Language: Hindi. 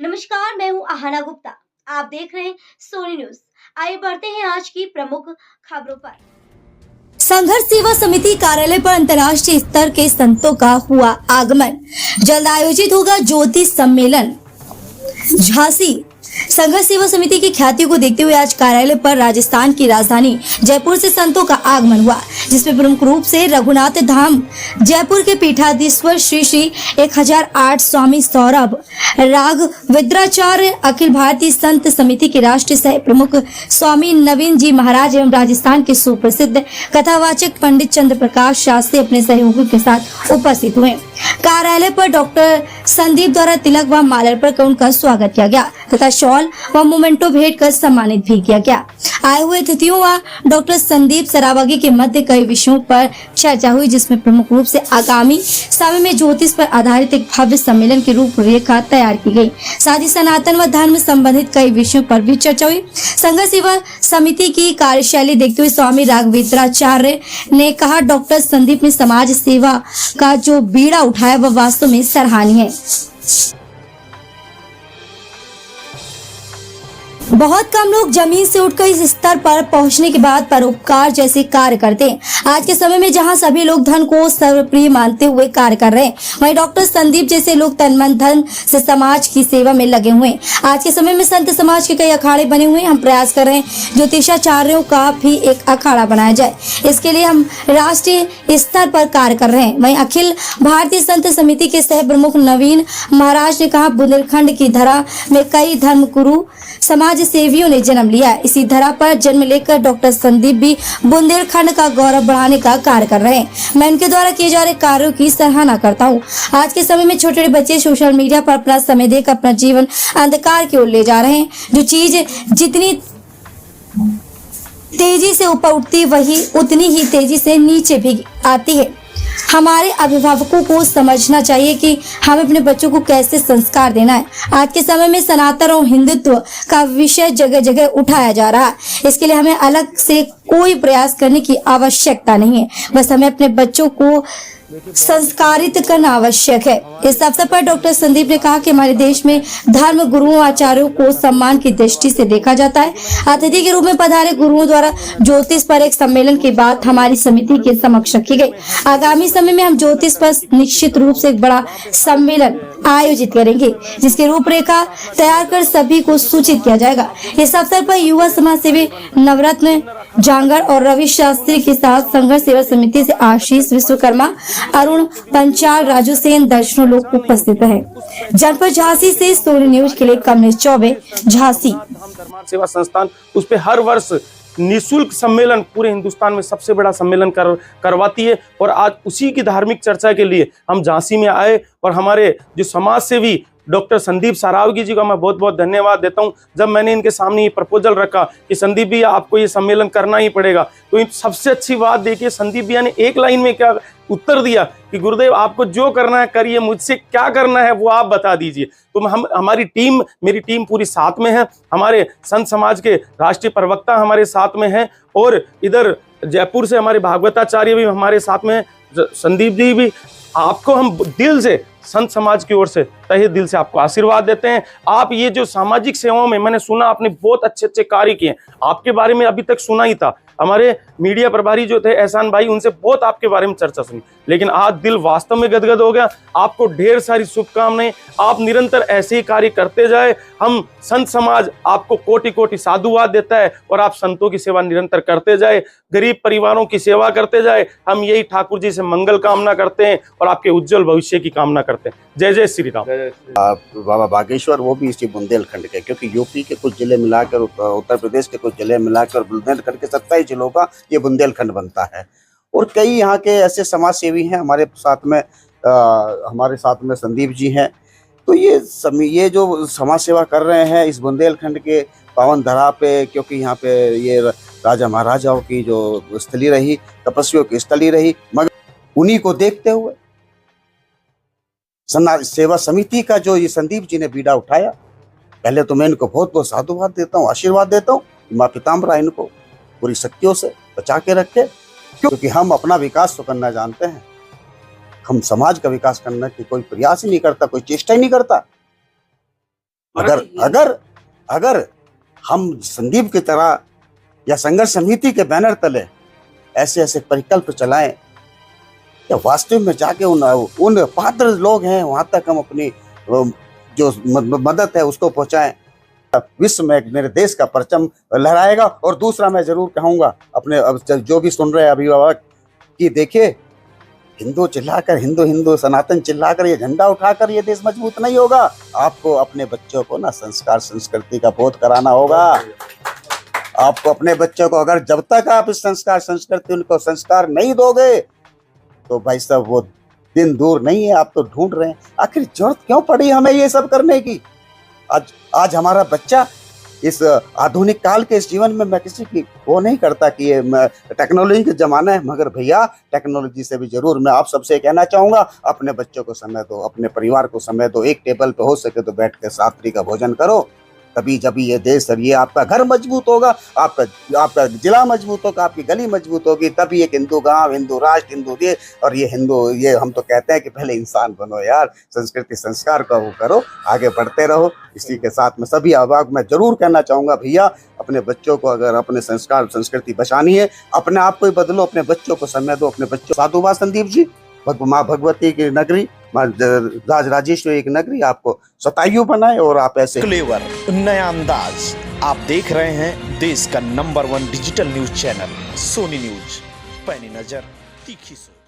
नमस्कार, मैं हूँ आहाना गुप्ता। आप देख रहे हैं सोनी न्यूज। आइए बढ़ते हैं आज की प्रमुख खबरों पर। संघर्ष सेवा समिति कार्यालय पर अंतर्राष्ट्रीय स्तर के संतों का हुआ आगमन। जल्द आयोजित होगा ज्योति सम्मेलन। झांसी संघर्ष सेवा समिति की ख्याति को देखते हुए आज कार्यालय पर राजस्थान की राजधानी जयपुर से संतों का आगमन हुआ, जिसमें प्रमुख रूप से रघुनाथ धाम जयपुर के पीठाधीश्वर श्री श्री 1008 स्वामी सौरभ राघवेंद्राचार्य, अखिल भारतीय संत समिति के राष्ट्रीय सह प्रमुख स्वामी नवीन जी महाराज एवं राजस्थान के सुप्रसिद्ध कथावाचक पंडित चंद्र प्रकाश शास्त्री अपने सहयोगियों के साथ उपस्थित हुए। कार्यालय पर डॉक्टर संदीप द्वारा तिलक व माल्यार्पण कर उनका स्वागत किया गया तथा शॉल व मोमेंटो भेंट कर सम्मानित भी किया गया। आए हुए अतिथियों व डॉक्टर संदीप सरावगी के मध्य कई विषयों पर चर्चा हुई, जिसमें प्रमुख रूप से आगामी समय में ज्योतिष पर आधारित एक भव्य सम्मेलन की रूपरेखा तैयार की गई। साथ ही सनातन व धर्म संबंधित कई विषयों पर भी चर्चा हुई। संघर्ष सेवा समिति की कार्यशैली देखते हुए स्वामी राघवेंद्राचार्य ने कहा, डॉक्टर संदीप ने समाज सेवा का जो बीड़ा उठाया वह वास्तव में सराहनीय है। बहुत कम लोग जमीन से उठकर इस स्तर पर पहुंचने के बाद परोपकार जैसे कार्य करते हैं। आज के समय में जहां सभी लोग धन को सर्वप्रिय मानते हुए कार्य कर रहे हैं, वहीं डॉक्टर संदीप जैसे लोग तन मन धन से समाज की सेवा में लगे हुए हैं। आज के समय में संत समाज के कई अखाड़े बने हुए हैं। हम प्रयास कर रहे हैं ज्योतिषाचार्यों का भी एक अखाड़ा बनाया जाए। इसके लिए हम राष्ट्रीय स्तर पर कार्य कर रहे हैं। वहीं अखिल भारतीय संत समिति के सह प्रमुख नवीन महाराज ने कहा, बुंदेलखंड की धरा में कई धर्म गुरु समाज सेवियों ने जन्म लिया। इसी धरा पर जन्म लेकर डॉक्टर संदीप भी बुंदेलखंड का गौरव बढ़ाने का कार्य कर रहे हैं। मैं इनके द्वारा किए जा रहे कार्यों की सराहना करता हूँ। आज के समय में छोटे बच्चे सोशल मीडिया पर अपना समय देकर अपना जीवन अंधकार की ओर ले जा रहे हैं। जो चीज जितनी तेजी से ऊपर उठती वही उतनी ही तेजी से नीचे भी आती है। हमारे अभिभावकों को समझना चाहिए कि हमें अपने बच्चों को कैसे संस्कार देना है। आज के समय में सनातन और हिंदुत्व का विषय जगह जगह उठाया जा रहा है। इसके लिए हमें अलग से कोई प्रयास करने की आवश्यकता नहीं है, बस हमें अपने बच्चों को संस्कारित करना आवश्यक है। इस अवसर पर डॉक्टर संदीप ने कहा कि हमारे देश में धर्म गुरुओं आचार्यों को सम्मान की दृष्टि से देखा जाता है। अतिथि के रूप में पधारे गुरुओं द्वारा ज्योतिष पर एक सम्मेलन की बात हमारी समिति के समक्ष रखी गई। आगामी समय में हम ज्योतिष पर निश्चित रूप से एक बड़ा सम्मेलन आयोजित करेंगे, जिसकी रूपरेखा तैयार कर सभी को सूचित किया जाएगा। इस अवसर पर युवा समाज सेवी नवरत्न जांगर और रवि शास्त्री के साथ संघर्ष सेवा समिति से आशीष विश्वकर्मा, अरुण पंचाल, राजू सेन, दर्जनों लोग उपस्थित हैं। जनपद झांसी से सोनी न्यूज के लिए कमलेश चौबे, झांसी। धर्मार्थ सेवा संस्थान उस पे हर वर्ष निःशुल्क सम्मेलन पूरे हिंदुस्तान में सबसे बड़ा सम्मेलन करवाती है और आज उसी की धार्मिक चर्चा के लिए हम झांसी में आए और हमारे जो समाज सेवी डॉक्टर संदीप सरावगी जी का मैं बहुत बहुत धन्यवाद देता हूं। जब मैंने इनके सामने ये प्रपोजल रखा कि संदीप भैया आपको ये सम्मेलन करना ही पड़ेगा, तो इन सबसे अच्छी बात देखिए संदीप भैया ने एक लाइन में क्या उत्तर दिया कि गुरुदेव आपको जो करना है करिए, मुझसे क्या करना है वो आप बता दीजिए। तो हमारी टीम, मेरी टीम पूरी साथ में है। हमारे संत समाज के राष्ट्रीय प्रवक्ता हमारे साथ में हैं और इधर जयपुर से हमारे भागवताचार्य भी हमारे साथ में हैं, संदीप जी भी। आपको हम दिल से संत समाज की ओर से तहे दिल से आपको आशीर्वाद देते हैं। आप ये जो सामाजिक सेवाओं में, मैंने सुना आपने बहुत अच्छे अच्छे कार्य किए, आपके बारे में अभी तक सुना ही था। हमारे मीडिया प्रभारी जो थे एहसान भाई, उनसे बहुत आपके बारे में चर्चा सुनी, लेकिन आज दिल वास्तव में गदगद हो गया। आपको ढेर सारी शुभकामनाएं। आप निरंतर ऐसे ही कार्य करते जाए। हम संत समाज आपको कोटि कोटि साधुवाद देता है और आप संतों की सेवा निरंतर करते जाए, गरीब परिवारों की सेवा करते जाए। हम यही ठाकुर जी से मंगल कामना करते हैं और आपके उज्जवल भविष्य की कामना करते हैं। जय जय श्री राम। बाबा बागेश्वर वो भी इसी बुंदेलखंड के, क्योंकि यूपी के कुछ जिले मिलाकर, उत्तर प्रदेश के कुछ जिले मिलाकर बुंदेलखंड के 27 जिलों का ये बुंदेलखंड बनता है। और कई यहाँ के ऐसे समाज सेवी हैं हमारे साथ में संदीप जी हैं। तो ये जो समाज सेवा कर रहे हैं इस बुंदेलखंड के पावन धरा पे, क्योंकि यहाँ पे ये राजा महाराजाओं की जो स्थली रही, तपस्वियों की स्थली रही, मगर उन्हीं को देखते हुए सेवा समिति का जो ये संदीप जी ने बीड़ा उठाया, पहले तो मैं इनको बहुत बहुत साधुवाद देता हूँ, आशीर्वाद देता हूँ। माँ पिताम्बरा इनको पूरी शक्तियों से बचा के रखे, क्योंकि हम अपना विकास तो करना जानते हैं, हम समाज का विकास करने की कोई प्रयास ही नहीं करता, कोई चेष्टा ही नहीं करता। अगर अगर अगर हम संदीप की तरह या संघर्ष समिति के बैनर तले ऐसे ऐसे परिकल्प चलाएं, या वास्तव में जाके उन पात्र लोग हैं वहां तक हम अपनी जो मदद है उसको पहुंचाएं, विश्व में मेरे देश का परचम लहराएगा। और दूसरा मैं जरूर कहूंगा अपने जो भी सुन रहे हैं अभिभावक कि देखिए, हिंदू चिल्लाकर हिंदू हिंदू सनातन चिल्लाकर ये झंडा उठाकर ये देश मजबूत नहीं होगा। आपको अपने बच्चों को ना संस्कार संस्कृति का बोध कराना होगा। आपको अपने बच्चों को, अगर जब तक आप इस संस्कार संस्कृति उनको संस्कार नहीं दोगे तो भाई साहब वो दिन दूर नहीं है। आप तो ढूंढ रहे हैं, आखिर जरूरत क्यों पड़ी हमें ये सब करने की। आज हमारा बच्चा इस आधुनिक काल के इस जीवन में, मैं किसी की वो नहीं करता कि ये टेक्नोलॉजी का जमाना है, मगर भैया टेक्नोलॉजी से भी जरूर मैं आप सबसे कहना चाहूंगा, अपने बच्चों को समय दो, अपने परिवार को समय दो। एक टेबल पे हो सके तो बैठ कर रात्रि का भोजन करो, तभी जब ये देश और ये आपका घर मजबूत होगा, आपका जिला मजबूत होगा, आपकी गली मजबूत होगी, तभी एक हिंदू गांव, हिंदू राष्ट्र, हिंदू देश और ये हम तो कहते हैं कि पहले इंसान बनो यार, संस्कृति संस्कार का वो करो, आगे बढ़ते रहो। इसी के साथ में सभी अभिभावक मैं जरूर कहना चाहूंगा, भैया अपने बच्चों को अगर अपने संस्कार संस्कृति बचानी है, अपने आप को ही बदलो, अपने बच्चों को समय दो, अपने बच्चों। साधुवाद संदीप जी, माँ भगवती की नगरी, राजेश्वरी की नगरी आपको शतायु बनाए और आप ऐसे क्लेवर नया अंदाज। आप देख रहे हैं देश का number 1 digital news channel Soni news. पैनी नजर तीखी सोच।